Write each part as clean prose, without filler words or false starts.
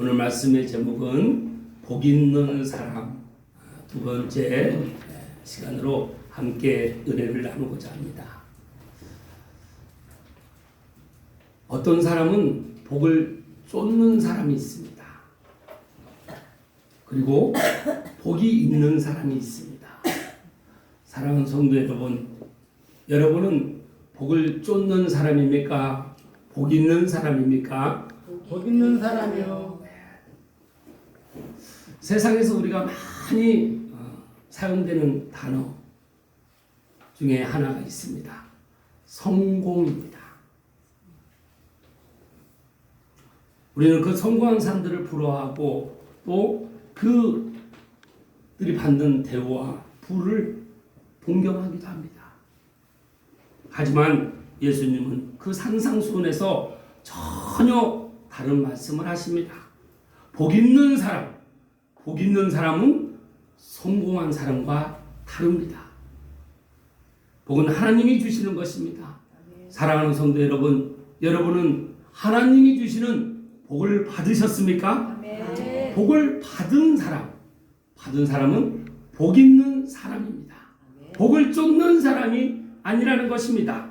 오늘 말씀의 제목은 복 있는 사람, 두 번째 시간으로 함께 은혜를 나누고자 합니다. 어떤 사람은 복을 쫓는 사람이 있습니다. 그리고 복이 있는 사람이 있습니다. 사랑하는 성도 여러분, 여러분은 복을 쫓는 사람입니까? 복 있는 사람입니까? 복 있는 사람이요. 세상에서 우리가 많이 사용되는 단어 중에 하나가 있습니다. 성공입니다. 우리는 그 성공한 사람들을 부러워하고 또 그들이 받는 대우와 부를 동경하기도 합니다. 하지만 예수님은 그 산상수훈에서 전혀 다른 말씀을 하십니다. 복 있는 사람, 복 있는 사람은 성공한 사람과 다릅니다. 복은 하나님이 주시는 것입니다. 사랑하는 성도 여러분, 여러분은 하나님이 주시는 복을 받으셨습니까? 복을 받은 사람은 복 있는 사람입니다. 복을 쫓는 사람이 아니라는 것입니다.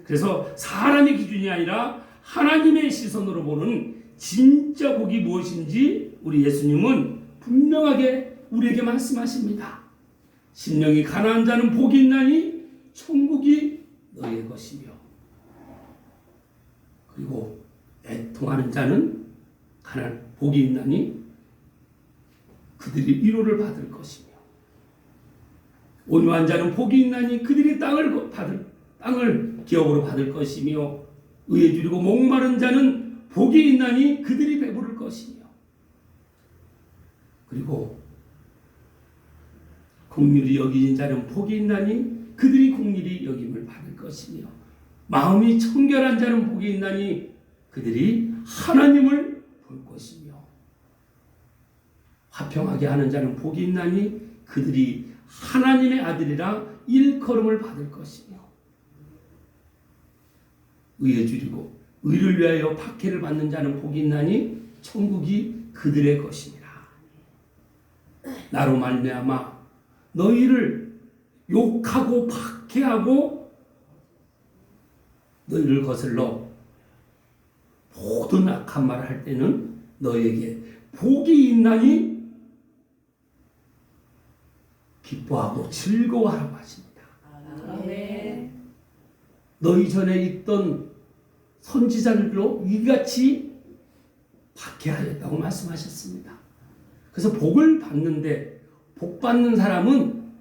그래서 사람의 기준이 아니라 하나님의 시선으로 보는 진짜 복이 무엇인지 우리 예수님은 분명하게 우리에게 말씀하십니다. 심령이 가난한 자는 복이 있나니 천국이 너희의 것이며, 그리고 애통하는 자는 복이 있나니 그들이 위로를 받을 것이며, 온유한 자는 복이 있나니 그들이 땅을 기업으로 받을 것이며, 의에 줄이고 목마른 자는 복이 있나니 그들이 배부를 것이며, 그리고 긍휼히 여기는 자는 복이 있나니 그들이 긍휼히 여김을 받을 것이며, 마음이 청결한 자는 복이 있나니 그들이 하나님을 볼 것이며, 화평하게 하는 자는 복이 있나니 그들이 하나님의 아들이라 일컬음을 받을 것이며, 의에 줄이고 의를 위하여 박해를 받는 자는 복이 있나니 천국이 그들의 것이니라. 나로 말미암아 너희를 욕하고 박해하고 너희를 거슬러 모든 악한 말을 할 때는 너희에게 복이 있나니 기뻐하고 즐거워하라고 하십니다. 아멘. 너희 전에 있던 선지자들로 이같이 박해하였다고 말씀하셨습니다. 그래서 복을 받는데, 복 받는 사람은,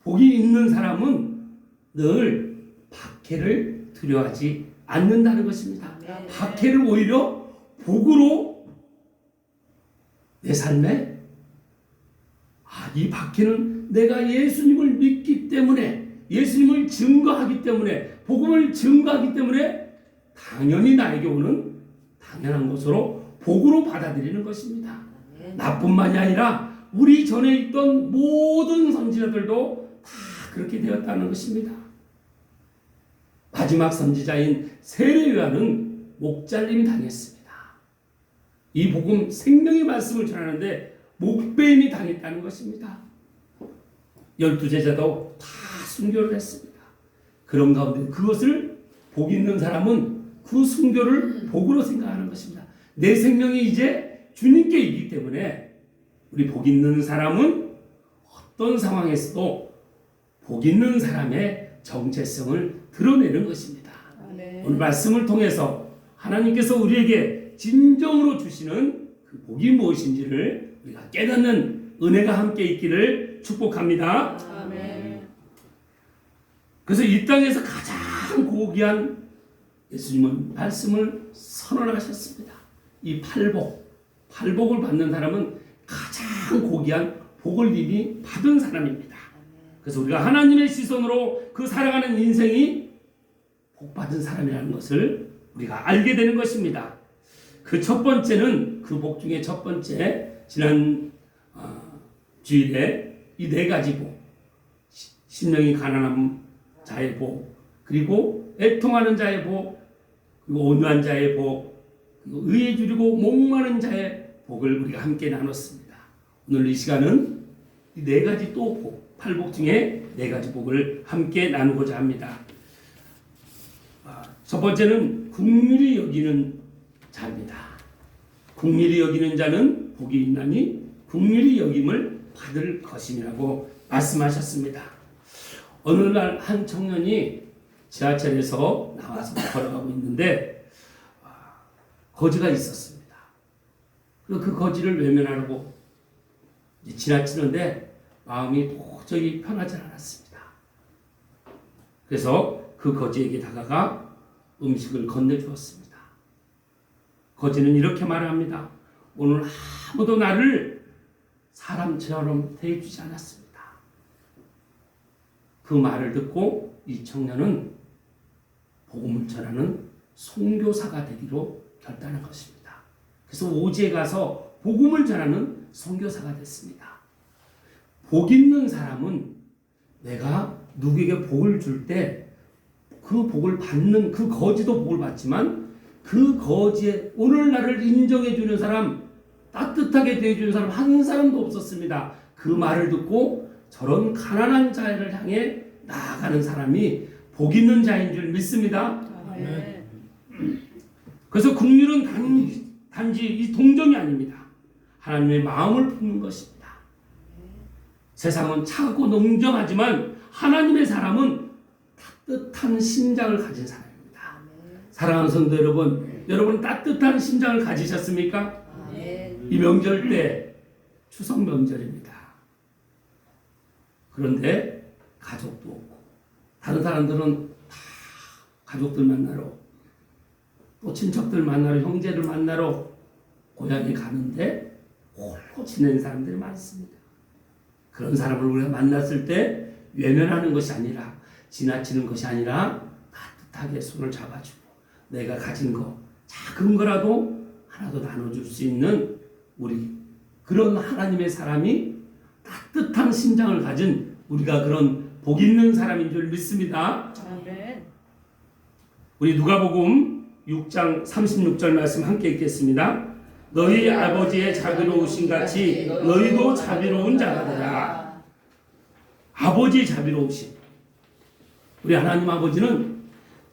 복이 있는 사람은 늘 박해를 두려워하지 않는다는 것입니다. 박해를 오히려 복으로 내 삶에, 이 박해는 내가 예수님을 믿기 때문에, 예수님을 증거하기 때문에, 복음을 증거하기 때문에 당연히 나에게 오는 당연한 것으로 복으로 받아들이는 것입니다. 나뿐만이 아니라 우리 전에 있던 모든 선지자들도 다 그렇게 되었다는 것입니다. 마지막 선지자인 세례요한은 목잘림이 당했습니다. 이 복음 생명의 말씀을 전하는데 목배임이 당했다는 것입니다. 12제자도 다 순교를 했습니다. 그런 가운데 그것을 복 있는 사람은 그 순교를 복으로 생각하는 것입니다. 내 생명이 이제 주님께 있기 때문에 우리 복 있는 사람은 어떤 상황에서도 복 있는 사람의 정체성을 드러내는 것입니다. 오늘 말씀을 통해서 하나님께서 우리에게 진정으로 주시는 그 복이 무엇인지를 우리가 깨닫는 은혜가 함께 있기를 축복합니다. 아멘. 그래서 이 땅에서 가장 고귀한 예수님은 말씀을 선언하셨습니다. 이 팔복을 받는 사람은 가장 고귀한 복을 이미 받은 사람입니다. 그래서 우리가 하나님의 시선으로 그 살아가는 인생이 복받은 사람이라는 것을 우리가 알게 되는 것입니다. 그 첫 번째는, 그 복 중에 첫 번째, 지난 주일에 이 네 가지 복, 심령이 가난한 자의 복, 그리고 애통하는 자의 복, 그리고 온유한 자의 복, 그리고 의에 줄이고 목마른 자의 복을 우리가 함께 나눴습니다. 오늘 이 시간은 이 네 가지 또 복, 팔복 중에 네 가지 복을 함께 나누고자 합니다. 첫 번째는 긍휼히 여기는 자입니다. 긍휼히 여기는 자는 복이 있나니 긍휼히 여김을 받을 것임이라고 말씀하셨습니다. 어느 날 한 청년이 지하철에서 나와서 걸어가고 있는데 거지가 있었습니다. 그리고 그 거지를 외면하려고 지나치는데 마음이 도저히 편하지 않았습니다. 그래서 그 거지에게 다가가 음식을 건네주었습니다. 거지는 이렇게 말합니다. 오늘 아무도 나를 사람처럼 대해주지 않았습니다. 그 말을 듣고 이 청년은 복음을 전하는 선교사가 되기로 결단한 것입니다. 그래서 오지에 가서 복음을 전하는 선교사가 됐습니다. 복 있는 사람은 내가 누구에게 복을 줄 때 그 복을 받는 그 거지도 복을 받지만 그 거지에 오늘 나를 인정해 주는 사람, 따뜻하게 대해주는 사람 한 사람도 없었습니다. 그 말을 듣고 저런 가난한 자를 향해 나아가는 사람이 복 있는 자인 줄 믿습니다. 네. 그래서 긍휼은 단지 이 동정이 아닙니다. 하나님의 마음을 품는 것입니다. 세상은 차고 농정하지만 하나님의 사람은 따뜻한 심장을 가진 사람입니다. 사랑하는 성도 여러분, 여러분 따뜻한 심장을 가지셨습니까? 이 명절 때 추석 명절입니다. 그런데 가족도 없고 다른 사람들은 다 가족들 만나러 또 친척들 만나러 형제를 만나러 고향에 가는데 홀로 지내는 사람들이 많습니다. 그런 사람을 우리가 만났을 때 외면하는 것이 아니라 지나치는 것이 아니라 따뜻하게 손을 잡아주고 내가 가진 거 작은 거라도 하나도 나눠줄 수 있는 우리 그런 하나님의 사람이 따뜻한 심장을 가진 우리가 그런 복 있는 사람인 줄 믿습니다. 아멘. 우리 누가복음 6장 36절 말씀 함께 읽겠습니다. 너희 아버지의 자비로우신 같이 너희도 자비로운 자가 되라. 아버지의 자비로우심. 우리 하나님 아버지는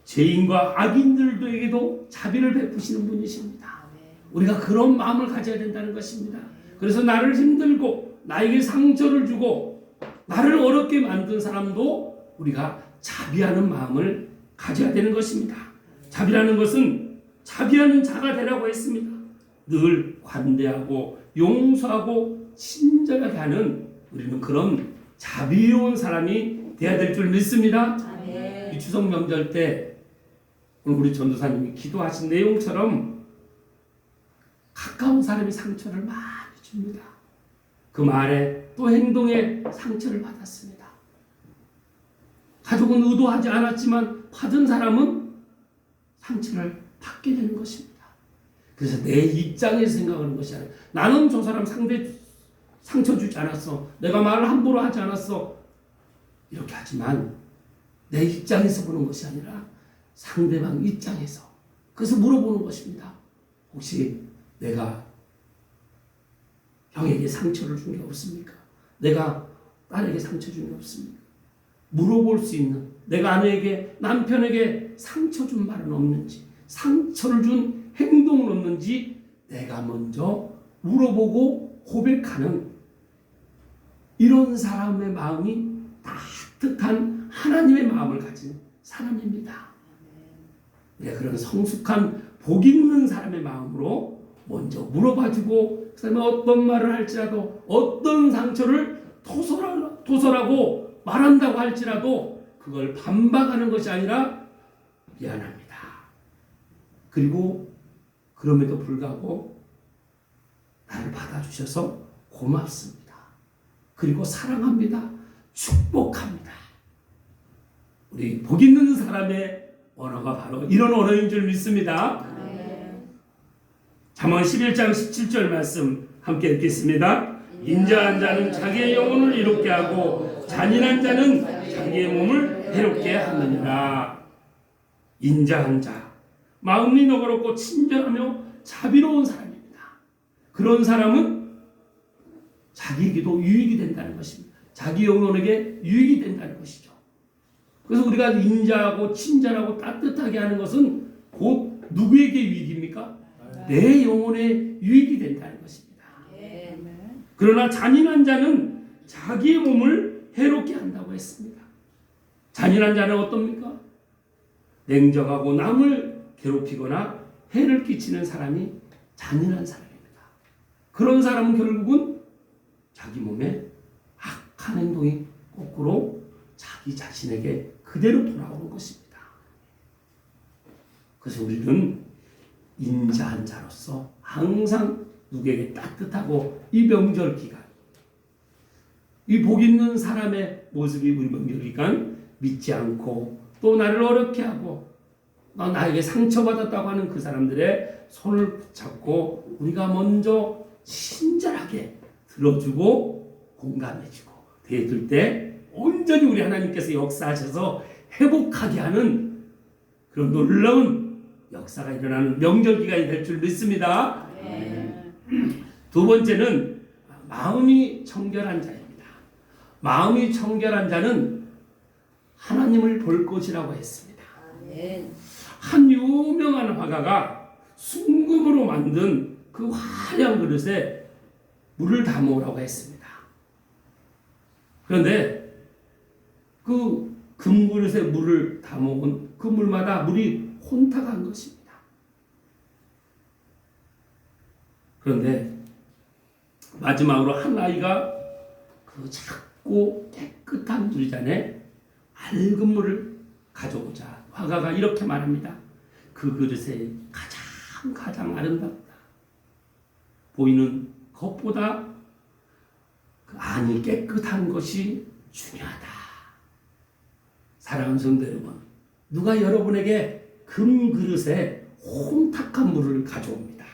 죄인과 악인들에게도 자비를 베푸시는 분이십니다. 우리가 그런 마음을 가져야 된다는 것입니다. 그래서 나를 힘들고 나에게 상처를 주고 나를 어렵게 만든 사람도 우리가 자비하는 마음을 가져야 되는 것입니다. 자비라는 것은 자비하는 자가 되라고 했습니다. 늘 관대하고 용서하고 친절하게 하는 우리는 그런 자비로운 사람이 되어야 될 줄 믿습니다. 이 추석 명절 때 우리 전도사님이 기도하신 내용처럼 가까운 사람이 상처를 많이 줍니다. 그 말에 또 행동에 상처를 받았습니다. 가족은 의도하지 않았지만 받은 사람은 상처를 받게 되는 것입니다. 그래서 내 입장에서 생각하는 것이 아니라 나는 저 사람 상처 주지 않았어. 내가 말을 함부로 하지 않았어. 이렇게 하지만 내 입장에서 보는 것이 아니라 상대방 입장에서 그래서 물어보는 것입니다. 혹시 내가 형에게 상처를 준 게 없습니까? 내가 딸에게 상처 준 게 없습니까? 물어볼 수 있는 내가 아내에게 남편에게 상처 준 말은 없는지 상처를 준 행동은 없는지 내가 먼저 물어보고 고백하는 이런 사람의 마음이 따뜻한 하나님의 마음을 가진 사람입니다. 그런 성숙한 복 있는 사람의 마음으로 먼저 물어봐주고 그 사람이 어떤 말을 할지라도 어떤 상처를 토설하고 말한다고 할지라도 그걸 반박하는 것이 아니라 미안합니다. 그리고 그럼에도 불구하고 나를 받아주셔서 고맙습니다. 그리고 사랑합니다. 축복합니다. 우리 복 있는 사람의 언어가 바로 이런 언어인 줄 믿습니다. 잠언 11장 17절 말씀 함께 읽겠습니다. 인자한 자는 자기의 영혼을 이롭게 하고 잔인한 자는 자기의 몸을 해롭게 하느니라. 인자한 자, 마음이 너그럽고 친절하며 자비로운 사람입니다. 그런 사람은 자기에게도 유익이 된다는 것입니다. 자기 영혼에게 유익이 된다는 것이죠. 그래서 우리가 인자하고 친절하고 따뜻하게 하는 것은 곧 누구에게 유익입니까? 내 영혼에 유익이 된다는 것입니다. 그러나 잔인한 자는 자기의 몸을 해롭게 한다고 했습니다. 잔인한 자는 어떻습니까? 냉정하고 남을 괴롭히거나 해를 끼치는 사람이 잔인한 사람입니다. 그런 사람은 결국은 자기 몸에 악한 행동이 거꾸로 자기 자신에게 그대로 돌아오는 것입니다. 그래서 우리는 인자한 자로서 항상 누구에게 따뜻하고 이 명절 기간, 이 복 있는 사람의 모습이 우리 명절 기간 믿지 않고 또 나를 어렵게 하고 나에게 상처받았다고 하는 그 사람들의 손을 붙잡고 우리가 먼저 친절하게 들어주고 공감해주고 대해줄 때 온전히 우리 하나님께서 역사하셔서 회복하게 하는 그런 놀라운 역사가 일어나는 명절 기간이 될 줄 믿습니다. 두 번째는 마음이 청결한 자입니다. 마음이 청결한 자는 하나님을 볼 것이라고 했습니다. 한 유명한 화가가 순금으로 만든 그 화려한 그릇에 물을 담으라고 했습니다. 그런데 그 금그릇에 물을 담아온 그 물마다 물이 혼탁한 것입니다. 그런데 마지막으로 한 아이가 그 작고 깨끗한 물잔에 맑은 물을 가져오자 화가가 이렇게 말합니다. 그 그릇에 가장 아름답다. 보이는 것보다 그 안이 깨끗한 것이 중요하다. 사랑하는 성도 여러분, 누가 여러분에게 금 그릇에 혼탁한 물을 가져옵니다.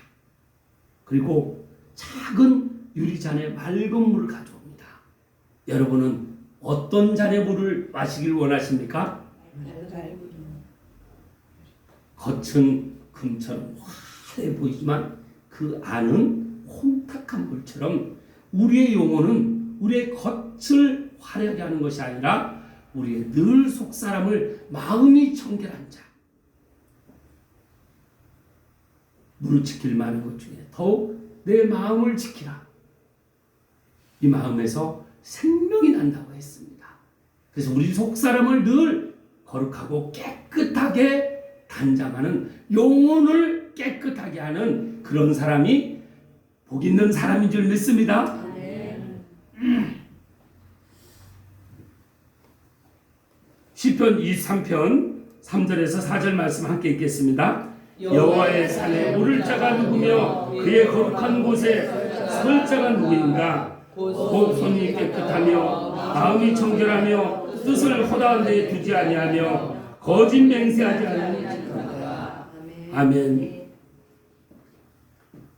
그리고 작은 유리잔에 맑은 물을 가져옵니다. 여러분은 어떤 잔의 물을 마시길 원하십니까? 겉은 금처럼 화려해 보이지만 그 안은 혼탁한 물처럼 우리의 영혼은 우리의 겉을 화려하게 하는 것이 아니라 우리의 늘 속사람을 마음이 청결한 자, 물을 지킬 만한 것 중에 더욱 내 마음을 지키라. 이 마음에서 생명이 난다고 했습니다. 그래서 우리 속사람을 늘 거룩하고 깨끗하게 단장하는 영혼을 깨끗하게 하는 그런 사람이 복 있는 사람인 줄 믿습니다. 시편 23편 3절에서 4절 말씀 함께 읽겠습니다. 여호와의 산에 오를 자가 누구며 그의 거룩한 곳에 설 자가 누구인가? 곧 손이 깨끗하며 마음이 청결하며 뜻을 허다한 데 두지 아니하며 거짓 맹세하지 않는 자가. 아멘.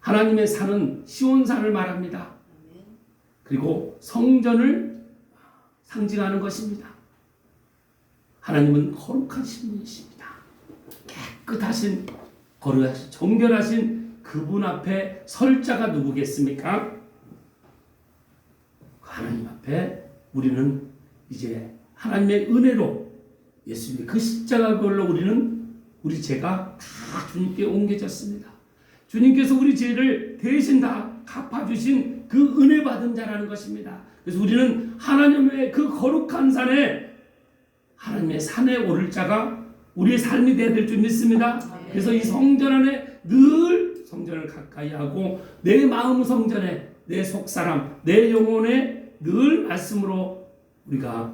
하나님의 산은 시온산을 말합니다. 그리고 성전을 상징하는 것입니다. 하나님은 거룩하신 분이십니다. 깨끗하신, 거룩하신, 정결하신 그분 앞에 설 자가 누구겠습니까? 하나님 앞에 우리는 이제 하나님의 은혜로 예수님의 그 십자가 그걸로 우리는 우리 죄가 다 주님께 옮겨졌습니다. 주님께서 우리 죄를 대신 다 갚아주신 그 은혜 받은 자라는 것입니다. 그래서 우리는 하나님의 그 거룩한 산에, 하나님의 산에 오를 자가 우리의 삶이 되어야 될 줄 믿습니다. 그래서 이 성전 안에 늘 성전을 가까이 하고 내 마음 성전에, 내 속사람, 내 영혼에 늘 말씀으로 우리가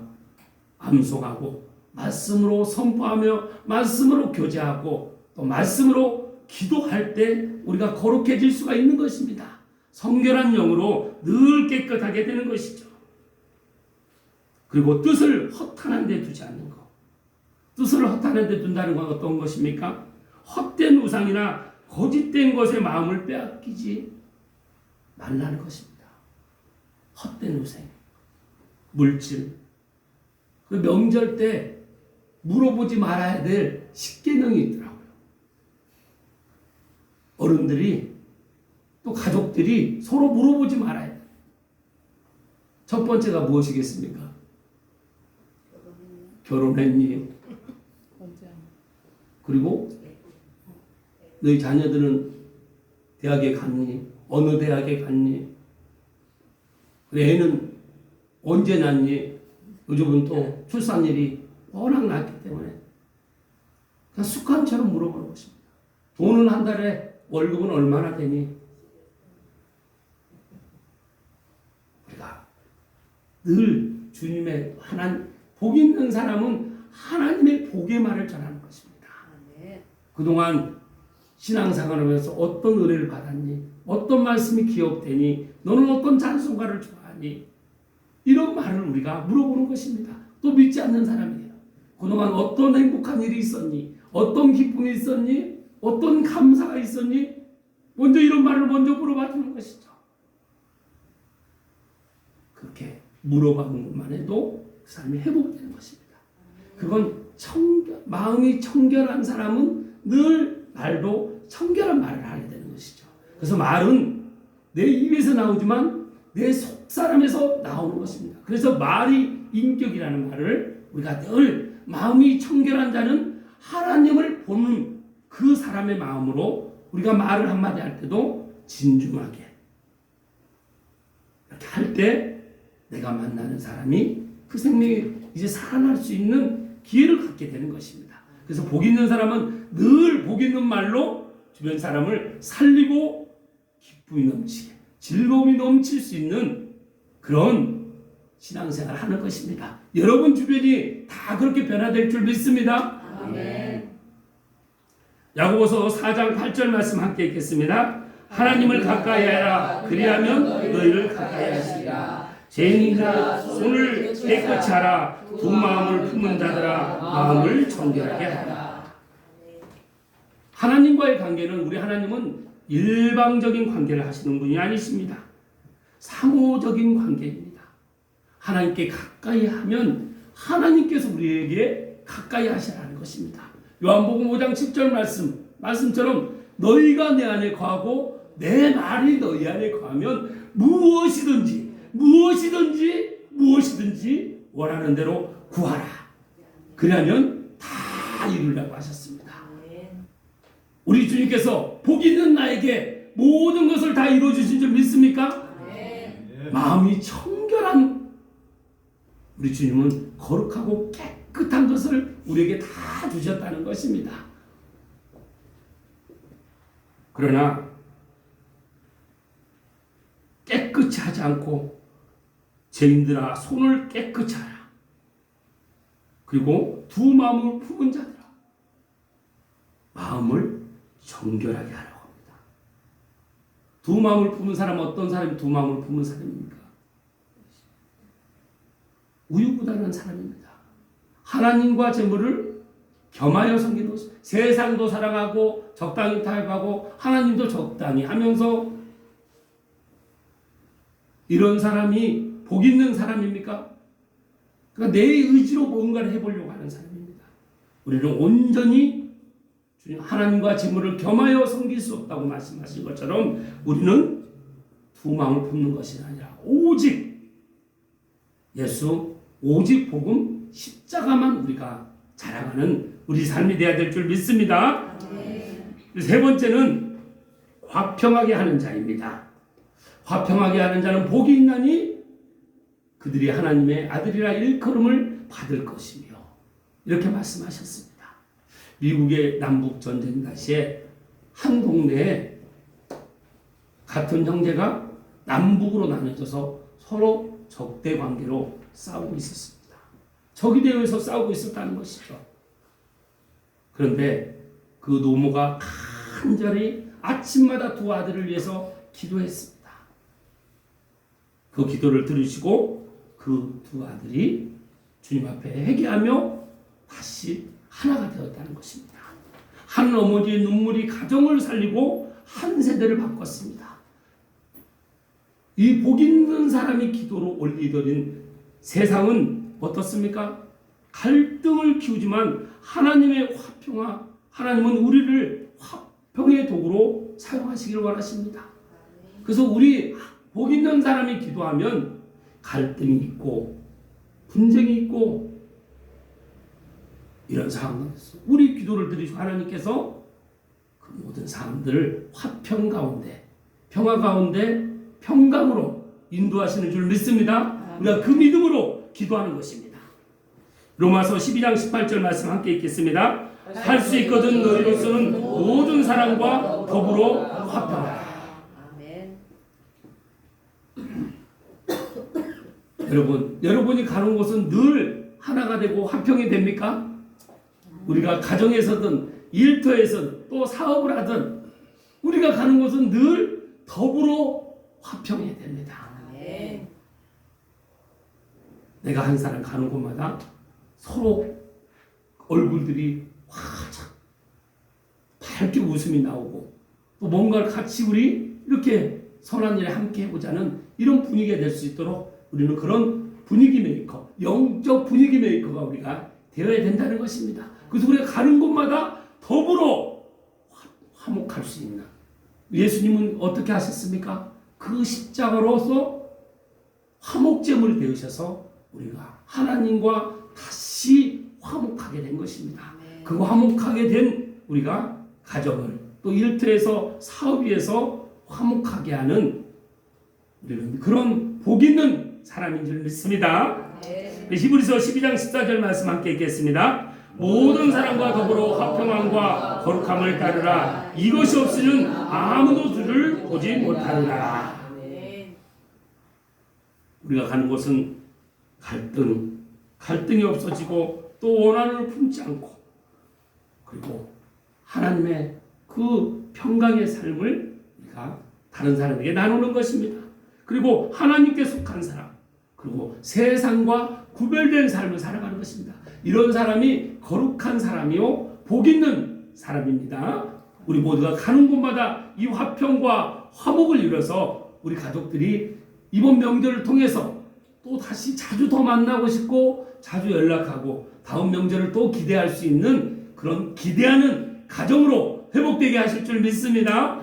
암송하고 말씀으로 선포하며 말씀으로 교제하고 또 말씀으로 기도할 때 우리가 거룩해질 수가 있는 것입니다. 성결한 영으로 늘 깨끗하게 되는 것이죠. 그리고 뜻을 허탄한 데 두지 않는 것. 뜻을 허탄한 데 둔다는 건 어떤 것입니까? 헛된 우상이나 거짓된 것에 마음을 빼앗기지 말라는 것입니다. 헛된 우상, 물질. 그 명절 때 물어보지 말아야 될 십계명이 있더라고요. 어른들이 또 가족들이 서로 물어보지 말아야 돼요. 첫 번째가 무엇이겠습니까? 결혼했니? 그리고 너희 자녀들은 대학에 갔니? 어느 대학에 갔니? 애는 언제 낳니? 요즘은 또 출산율이 워낙 낮기 때문에 그냥 습관처럼 물어보는 것입니다. 돈은 한 달에 월급은 얼마나 되니? 우리가 늘 주님의 복 있는 사람은 하나님의 복의 말을 전하는 것입니다. 그동안 신앙생활하면서 어떤 은혜를 받았니? 어떤 말씀이 기억되니? 너는 어떤 찬송가를 좋아하니? 이런 말을 우리가 물어보는 것입니다. 또 믿지 않는 사람이에요. 그동안 어떤 행복한 일이 있었니? 어떤 기쁨이 있었니? 어떤 감사가 있었니? 먼저 이런 말을 먼저 물어봐 주는 것이죠. 그렇게 물어보는 것만 해도 그 사람이 회복되는 것입니다. 그건 마음이 청결한 사람은 늘 말도 청결한 말을 하게 되는 것이죠. 그래서 말은 내 입에서 나오지만 내 속사람에서 나오는 것입니다. 그래서 말이 인격이라는 말을 우리가 늘 마음이 청결한 자는 하나님을 보는 그 사람의 마음으로 우리가 말을 한마디 할 때도 진중하게 이렇게 할 때 내가 만나는 사람이 그 생명이 이제 살아날 수 있는 기회를 갖게 되는 것입니다. 그래서 복 있는 사람은 늘 복 있는 말로 주변 사람을 살리고 기쁨이 넘치게 즐거움이 넘칠 수 있는 그런 신앙생활을 하는 것입니다. 여러분 주변이 다 그렇게 변화될 줄 믿습니다. 아멘. 야고보서 4장 8절 말씀 함께 읽겠습니다. 하나님을 가까이 하라. 그리하면 너희를 가까이 하시리라. 죄인이나 손을 깨끗이 하라. 두 마음을 품은 자들아 마음을 정결하게 하라. 하나님과의 관계는 우리 하나님은 일방적인 관계를 하시는 분이 아니십니다. 상호적인 관계입니다. 하나님께 가까이 하면 하나님께서 우리에게 가까이 하시라는 것입니다. 요한복음 5장 10절 말씀처럼 너희가 내 안에 거하고 내 말이 너희 안에 거하면 무엇이든지 원하는 대로 구하라. 그러면 다 이루려고 하셨습니다. 우리 주님께서 복 있는 나에게 모든 것을 다 이루어주신 줄 믿습니까? 마음이 청결한 우리 주님은 거룩하고 깨끗한 것을 우리에게 다 주셨다는 것입니다. 그러나 깨끗이 하지 않고 죄인들아 손을 깨끗이 하라. 그리고 두 마음을 품은 자들아 마음을 정결하게 하라고 합니다. 두 마음을 품은 사람은 어떤 사람이 두 마음을 품은 사람입니까? 우유부단한 사람입니다. 하나님과 재물을 겸하여 섬기는 세상도 사랑하고 적당히 타협하고 하나님도 적당히 하면서 이런 사람이 복 있는 사람입니까? 그러니까 내 의지로 뭔가를 해보려고 하는 사람입니다. 우리는 온전히 하나님과 재물을 겸하여 섬길 수 없다고 말씀하신 것처럼 우리는 두 마음을 품는 것이 아니라 오직 예수, 오직 복음, 십자가만 우리가 자랑하는 우리 삶이 되어야 될 줄 믿습니다. 세 번째는 화평하게 하는 자입니다. 화평하게 하는 자는 복이 있나니 그들이 하나님의 아들이라 일컬음을 받을 것이며 이렇게 말씀하셨습니다. 미국의 남북전쟁 당시에 한 동네에 같은 형제가 남북으로 나눠져서 서로 적대관계로 싸우고 있었습니다. 적이 되어서 싸우고 있었다는 것이죠. 그런데 그 노모가 간절히 아침마다 두 아들을 위해서 기도했습니다. 그 기도를 들으시고 그 두 아들이 주님 앞에 회개하며 다시 하나가 되었다는 것입니다. 한 어머니의 눈물이 가정을 살리고 한 세대를 바꿨습니다. 이 복 있는 사람이 기도로 올리더니 세상은 어떻습니까? 갈등을 키우지만 하나님의 화평화, 하나님은 우리를 화평의 도구로 사용하시기를 원하십니다. 그래서 우리 복 있는 사람이 기도하면 갈등이 있고 분쟁이 있고 이런 상황에서 우리 기도를 들으시고 하나님께서 그 모든 사람들을 화평 가운데 평화 가운데 평강으로 인도하시는 줄 믿습니다. 우리가 그 믿음으로 기도하는 것입니다. 로마서 12장 18절 말씀 함께 읽겠습니다. 할 수 있거든 너희로서는 모든 사람과 더불어 화평하라. 여러분이 가는 곳은 늘 하나가 되고 화평이 됩니까? 우리가 가정에서든 일터에서든 또 사업을 하든 우리가 가는 곳은 늘 더불어 화평이 됩니다. 내가 한 사람 가는 곳마다 서로 얼굴들이 화창 밝게 웃음이 나오고 또 뭔가를 같이 우리 이렇게 선한 일에 함께 해보자는 이런 분위기가 될 수 있도록 우리는 그런 분위기 메이커, 영적 분위기 메이커가 우리가 되어야 된다는 것입니다. 그래서 우리가 가는 곳마다 더불어 화목할 수 있는, 예수님은 어떻게 하셨습니까? 그 십자가로서 화목제물이 되으셔서 우리가 하나님과 다시 화목하게 된 것입니다. 그 화목하게 된 우리가 가정을 또 일터에서 사업에서 화목하게 하는 우리는 그런 복 있는 사람인 줄 믿습니다. 히브리서 12장 14절 말씀 함께 읽겠습니다. 모든 사람과 더불어 화평함과 거룩함을 따르라. 이것이 없이는 아무도 주를 보지 못하리라. 우리가 가는 곳은 갈등이 없어지고 또 원한을 품지 않고 그리고 하나님의 그 평강의 삶을 우리가 다른 사람에게 나누는 것입니다. 그리고 하나님께 속한 사람 그리고 세상과 구별된 삶을 살아가는 것입니다. 이런 사람이 거룩한 사람이요 복 있는 사람입니다. 우리 모두가 가는 곳마다 이 화평과 화목을 이뤄서 우리 가족들이 이번 명절을 통해서 또 다시 자주 더 만나고 싶고 자주 연락하고 다음 명절을 또 기대할 수 있는 그런 기대하는 가정으로 회복되게 하실 줄 믿습니다.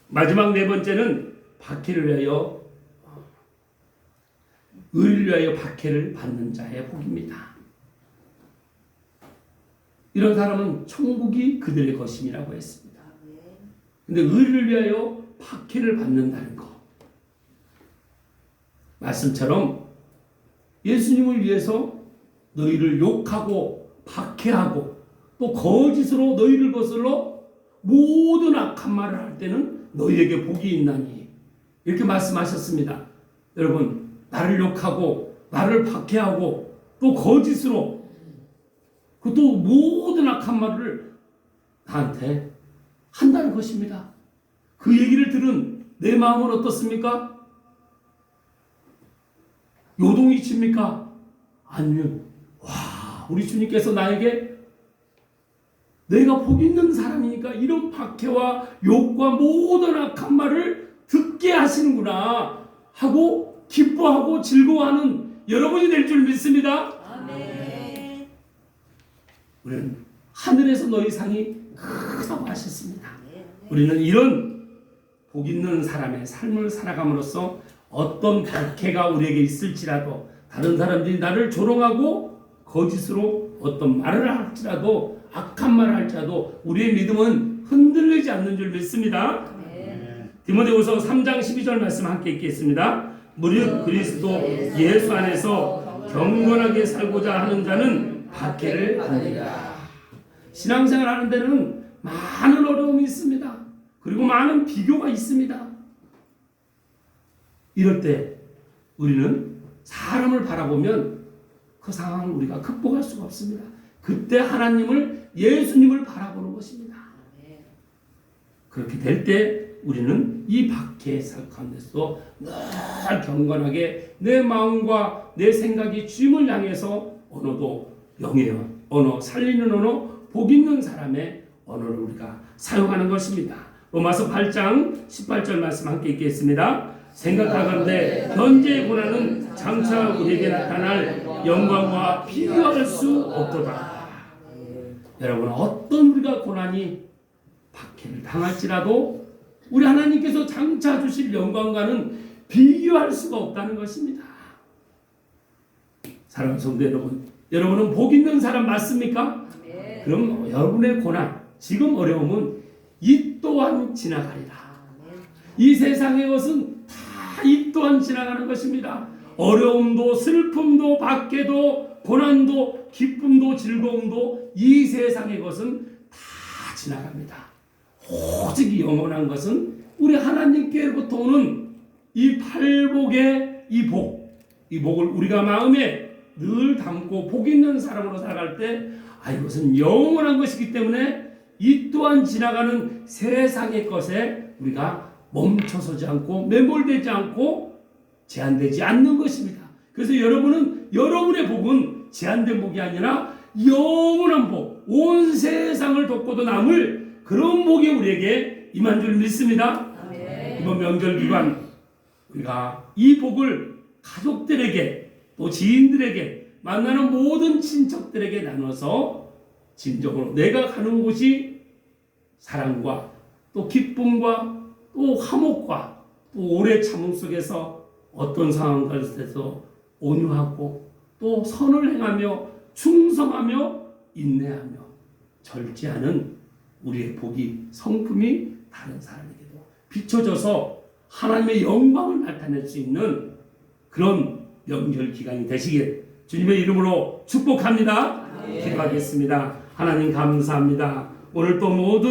마지막 네 번째는 박해를 위하여 의를 위하여 박해를 받는 자의 복입니다. 이런 사람은 천국이 그들의 것임이라고 했습니다. 근데 의를 위하여 박해를 받는다는 것. 말씀처럼 예수님을 위해서 너희를 욕하고 박해하고 또 거짓으로 너희를 거슬러 모든 악한 말을 할 때는 너희에게 복이 있나니 이렇게 말씀하셨습니다. 여러분 나를 욕하고 나를 박해하고 또 거짓으로 또 모든 악한 말을 나한테 한다는 것입니다. 그 얘기를 들은 내 마음은 어떻습니까? 요동이 칩니까? 아니면 와 우리 주님께서 나에게 내가 복 있는 사람이니까 이런 박해와 욕과 모든 악한 말을 듣게 하시는구나 하고 기뻐하고 즐거워하는 여러분이 될 줄 믿습니다. 아멘. 우리는 하늘에서 너희 상이 크다고 하셨습니다. 우리는 이런 복 있는 사람의 삶을 살아감으로써 어떤 박해가 우리에게 있을지라도 다른 사람들이 나를 조롱하고 거짓으로 어떤 말을 할지라도 악한 말을 할지라도 우리의 믿음은 흔들리지 않는 줄 믿습니다. 디모데후서 3장 12절 말씀 함께 읽겠습니다. 무릇 그리스도 예수 안에서 경건하게 살고자 하는 자는 박해를 받느니라. 신앙생활 하는 데는 많은 어려움이 있습니다. 그리고 많은 비교가 있습니다. 이럴 때 우리는 사람을 바라보면 그 상황을 우리가 극복할 수가 없습니다. 그때 하나님을 예수님을 바라보는 것입니다. 그렇게 될 때 우리는 이 박해의 살 가운데서 늘 경건하게 내 마음과 내 생각이 주님을 향해서 언어도 영의 언어, 살리는 언어, 복 있는 사람의 언어를 우리가 사용하는 것입니다. 로마서 8장 18절 말씀 함께 읽겠습니다. 생각하건대 현재의 고난은 장차 우리에게 나타날 영광과 비교할 수 없도다. 여러분 어떤 우리가 고난이 박해를 당할지라도 우리 하나님께서 장차 주실 영광과는 비교할 수가 없다는 것입니다. 사랑하는 성도 여러분, 여러분은 복 있는 사람 맞습니까? 그럼 여러분의 고난, 지금 어려움은 이 또한 지나가리라. 이 세상의 것은 다 이 또한 지나가는 것입니다. 어려움도 슬픔도 박해도 고난도 기쁨도 즐거움도 이 세상의 것은 다 지나갑니다. 오직 영원한 것은 우리 하나님께로부터 오는 이 팔복의 이 복을 우리가 마음에 늘 담고 복 있는 사람으로 살아갈 때 이것은 영원한 것이기 때문에 이 또한 지나가는 세상의 것에 우리가 멈춰서지 않고 매몰되지 않고 제한되지 않는 것입니다. 그래서 여러분은 여러분의 복은 제한된 복이 아니라 영원한 복, 온 세상을 덮고도 남을 그런 복이 우리에게 임한 줄 믿습니다. 이번 명절 기간 우리가 이 복을 가족들에게 또 지인들에게 만나는 모든 친척들에게 나눠서 진정으로 내가 가는 곳이 사랑과 또 기쁨과 또 화목과 또 오래 참음 속에서 어떤 상황 가운데서 온유하고 또 선을 행하며 충성하며 인내하며 절제하는 우리의 복이 성품이 다른 사람에게도 비춰져서 하나님의 영광을 나타낼 수 있는 그런 명절 기간이 되시길 주님의 이름으로 축복합니다. 기도하겠습니다. 하나님 감사합니다. 오늘 또 모든